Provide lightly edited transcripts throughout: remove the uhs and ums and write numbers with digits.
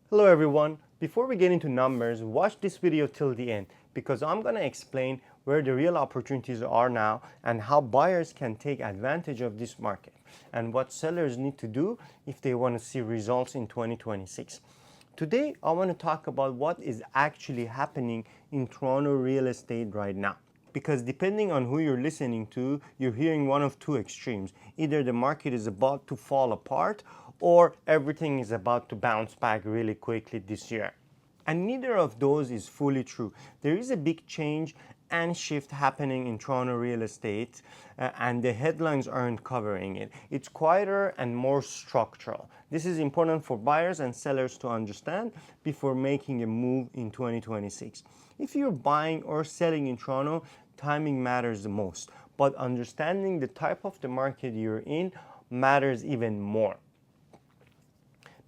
Hello everyone. Before we get into numbers, watch this video till the end because I'm going to explain where the real opportunities are now and how buyers can take advantage of this market and what sellers need to do if they want to see results in 2026. Today, I want to talk about what is actually happening in Toronto real estate right now. Because depending on who you're listening to, you're hearing one of two extremes. Either the market is about to fall apart or everything is about to bounce back really quickly this year. And neither of those is fully true. There is a big change and shift happening in Toronto real estate, and the headlines aren't covering it. It's quieter and more structural. This is important for buyers and sellers to understand before making a move in 2026. If you're buying or selling in Toronto, timing matters the most, but understanding the type of the market you're in matters even more.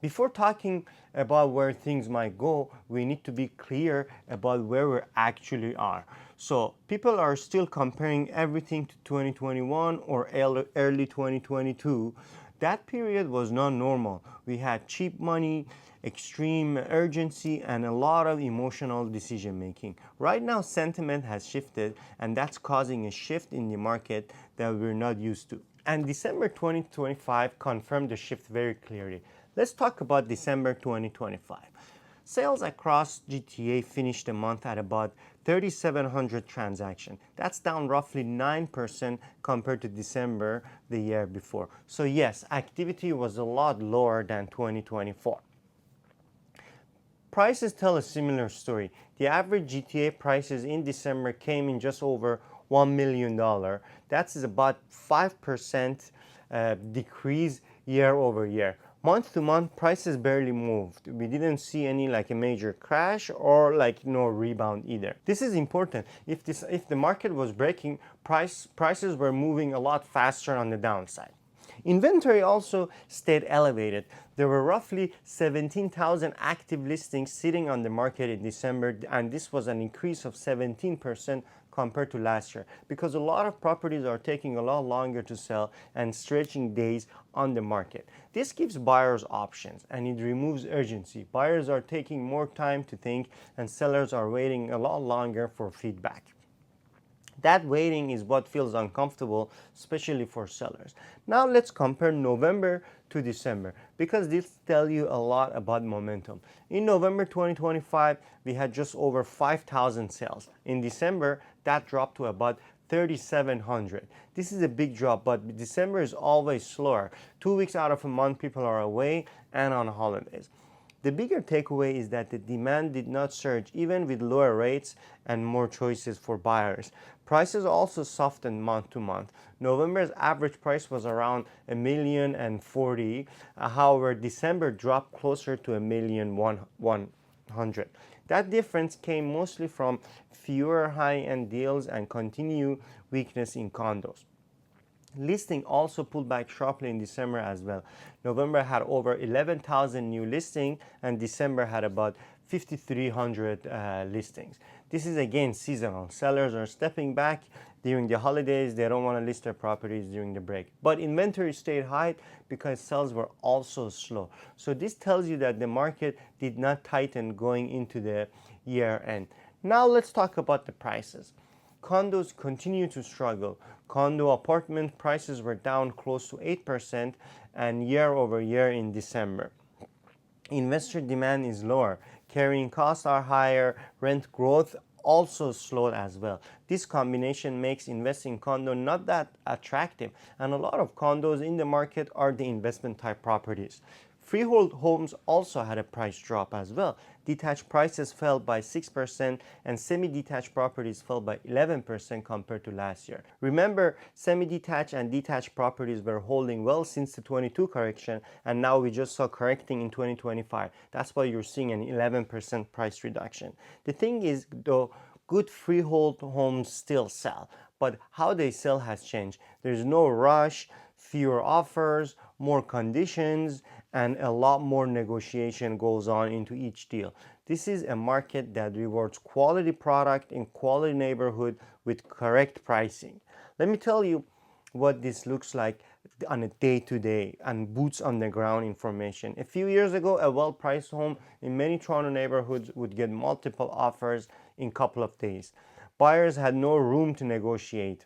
Before talking about where things might go, we need to be clear about where we actually are. So people are still comparing everything to 2021 or early 2022. That period was not normal. We had cheap money, extreme urgency, and a lot of emotional decision making. Right now, sentiment has shifted, and that's causing a shift in the market that we're not used to. And December 2025 confirmed the shift very clearly. Let's talk about December 2025. Sales across GTA finished the month at about 3,700 transactions. That's down roughly 9% compared to December the year before. So yes, activity was a lot lower than 2024. Prices tell a similar story. The average GTA prices in December came in just over $1 million. That's about 5% decrease year over year. Month to month, prices barely moved. We didn't see any like a major crash or like no rebound either. This is important. If the market was breaking, prices were moving a lot faster on the downside. Inventory also stayed elevated. There were roughly 17,000 active listings sitting on the market in December, and this was an increase of 17% compared to last year because a lot of properties are taking a lot longer to sell and stretching days on the market. This gives buyers options and it removes urgency. Buyers are taking more time to think and sellers are waiting a lot longer for feedback. That waiting is what feels uncomfortable, especially for sellers. Now let's compare November to December because this tells you a lot about momentum. In November 2025, we had just over 5,000 sales. In December, that dropped to about 3,700. This is a big drop, but December is always slower. 2 weeks out of a month, people are away and on holidays. The bigger takeaway is that the demand did not surge even with lower rates and more choices for buyers. Prices also softened month to month. November's average price was around $1,040,000. However, December dropped closer to $1,100,000. That difference came mostly from fewer high-end deals and continued weakness in condos. Listing also pulled back sharply in December as well. November had over 11,000 new listings and December had about 5,300 listings. This is again seasonal. Sellers are stepping back during the holidays. They don't want to list their properties during the break. But inventory stayed high because sales were also slow. So this tells you that the market did not tighten going into the year end. Now let's talk about the prices. Condos continue to struggle. Condo apartment prices were down close to 8% and year over year in December. Investor demand is lower. Carrying costs are higher. Rent growth also slowed as well. This combination makes investing in condo not that attractive, and a lot of condos in the market are the investment type properties. Freehold homes also had a price drop as well. Detached prices fell by 6% and semi-detached properties fell by 11% compared to last year. Remember, semi-detached and detached properties were holding well since the 22 correction, and now we just saw correcting in 2025. That's why you're seeing an 11% price reduction. The thing is, though, good freehold homes still sell, but how they sell has changed. There's no rush, fewer offers, more conditions, and a lot more negotiation goes on into each deal. This is a market that rewards quality product in quality neighborhood with correct pricing. Let me tell you what this looks like on a day-to-day and boots on the ground information. A few years ago, a well-priced home in many Toronto neighborhoods would get multiple offers in a couple of days. Buyers had no room to negotiate.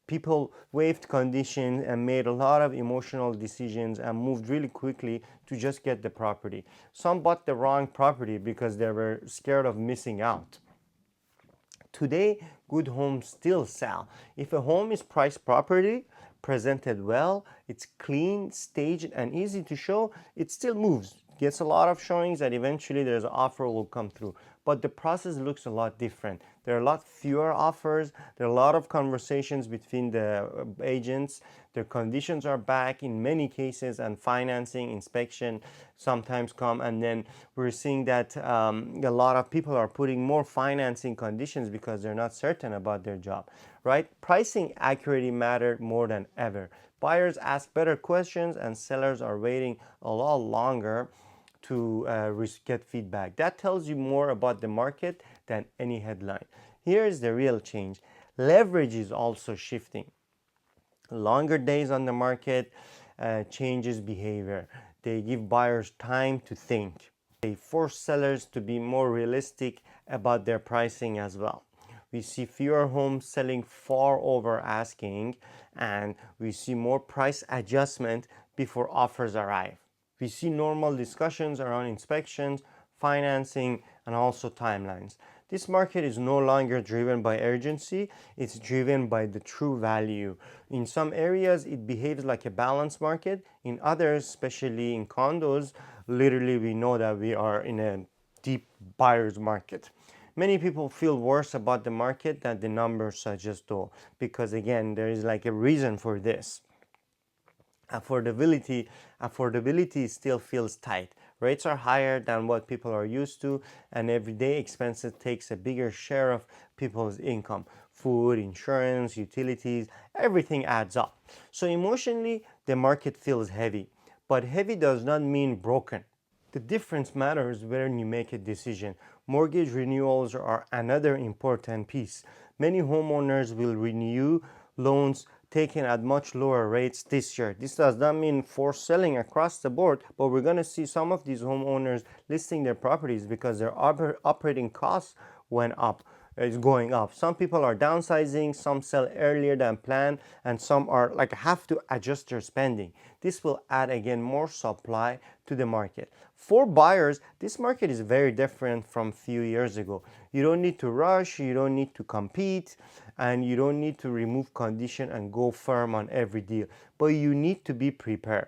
People waived conditions and made a lot of emotional decisions and moved really quickly to just get the property. Some bought the wrong property because they were scared of missing out. Today, good homes still sell. If a home is priced properly, presented well, it's clean, staged, and easy to show, it still moves. Gets a lot of showings and eventually there's an offer will come through. But the process looks a lot different. There are a lot fewer offers. There are a lot of conversations between the agents. Their conditions are back in many cases, and financing, inspection sometimes come. And then we're seeing that a lot of people are putting more financing conditions because they're not certain about their job, right? Pricing accuracy mattered more than ever. Buyers ask better questions and sellers are waiting a lot longer to get feedback. That tells you more about the market than any headline. Here's the real change. Leverage is also shifting. Longer days on the market changes behavior. They give buyers time to think. They force sellers to be more realistic about their pricing as well. We see fewer homes selling far over asking, and we see more price adjustment before offers arrive. We see normal discussions around inspections, financing, and also timelines. This market is no longer driven by urgency, it's driven by the true value. In some areas, it behaves like a balanced market. In others, especially in condos, literally we know that we are in a deep buyer's market. Many people feel worse about the market than the numbers suggest though, because again, there is like a reason for this. Affordability still feels tight. Rates are higher than what people are used to, and everyday expenses takes a bigger share of people's income. Food, insurance, utilities, everything adds up. So emotionally, the market feels heavy, but heavy does not mean broken. The difference matters when you make a decision. Mortgage renewals are another important piece. Many homeowners will renew loans taken at much lower rates this year. This does not mean forced selling across the board, but we're going to see some of these homeowners listing their properties because their operating costs is going up. Some people are downsizing, some sell earlier than planned, and some are have to adjust their spending. This will add again more supply to the market. For buyers, this market is very different from a few years ago. You don't need to rush, you don't need to compete, and you don't need to remove condition and go firm on every deal. But you need to be prepared,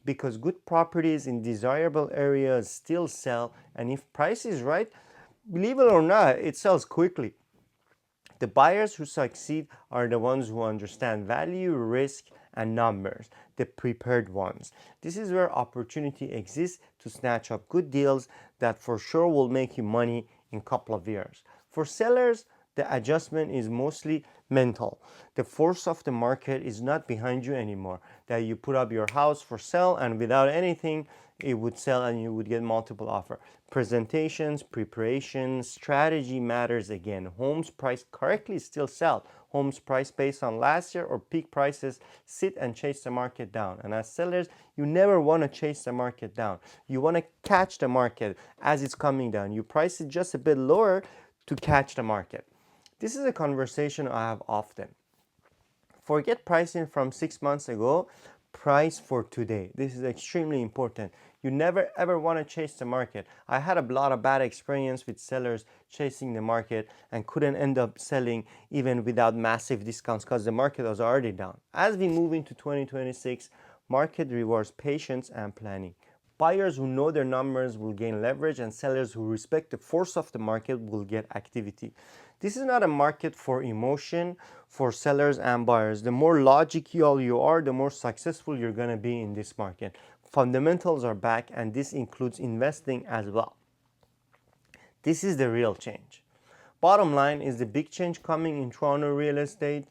because good properties in desirable areas still sell, and if price is right, believe it or not, it sells quickly. The buyers who succeed are the ones who understand value, risk, and numbers, the prepared ones. This is where opportunity exists to snatch up good deals that for sure will make you money in a couple of years. For sellers, the adjustment is mostly mental. The force of the market is not behind you anymore. That you put up your house for sale and without anything, it would sell and you would get multiple offers. Presentations, preparation, strategy matters again. Homes priced correctly still sell. Homes priced based on last year or peak prices sit and chase the market down. And as sellers, you never want to chase the market down. You want to catch the market as it's coming down. You price it just a bit lower to catch the market. This is a conversation I have often. Forget pricing from 6 months ago, price for today. This is extremely important. You never ever want to chase the market. I had a lot of bad experience with sellers chasing the market and couldn't end up selling even without massive discounts because the market was already down. As we move into 2026, market rewards patience and planning. Buyers who know their numbers will gain leverage, and sellers who respect the force of the market will get activity. This is not a market for emotion for sellers and buyers. The more logical you are, the more successful you're going to be in this market. Fundamentals are back, and this includes investing as well. This is the real change. Bottom line, is the big change coming in Toronto real estate?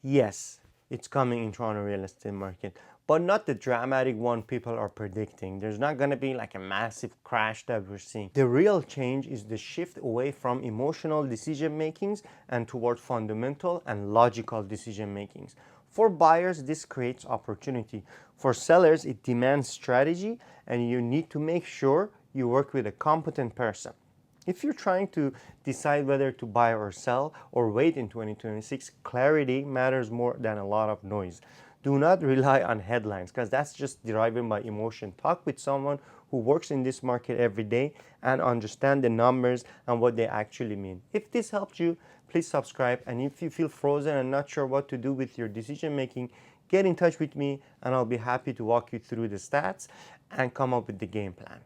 Yes, it's coming in Toronto real estate market, but not the dramatic one people are predicting. There's not going to be like a massive crash that we're seeing. The real change is the shift away from emotional decision makings and toward fundamental and logical decision makings. For buyers, this creates opportunity. For sellers, it demands strategy, and you need to make sure you work with a competent person. If you're trying to decide whether to buy or sell or wait in 2026, clarity matters more than a lot of noise. Do not rely on headlines because that's just driven by emotion. Talk with someone who works in this market every day and understand the numbers and what they actually mean. If this helped you, please subscribe. And if you feel frozen and not sure what to do with your decision making, get in touch with me and I'll be happy to walk you through the stats and come up with the game plan.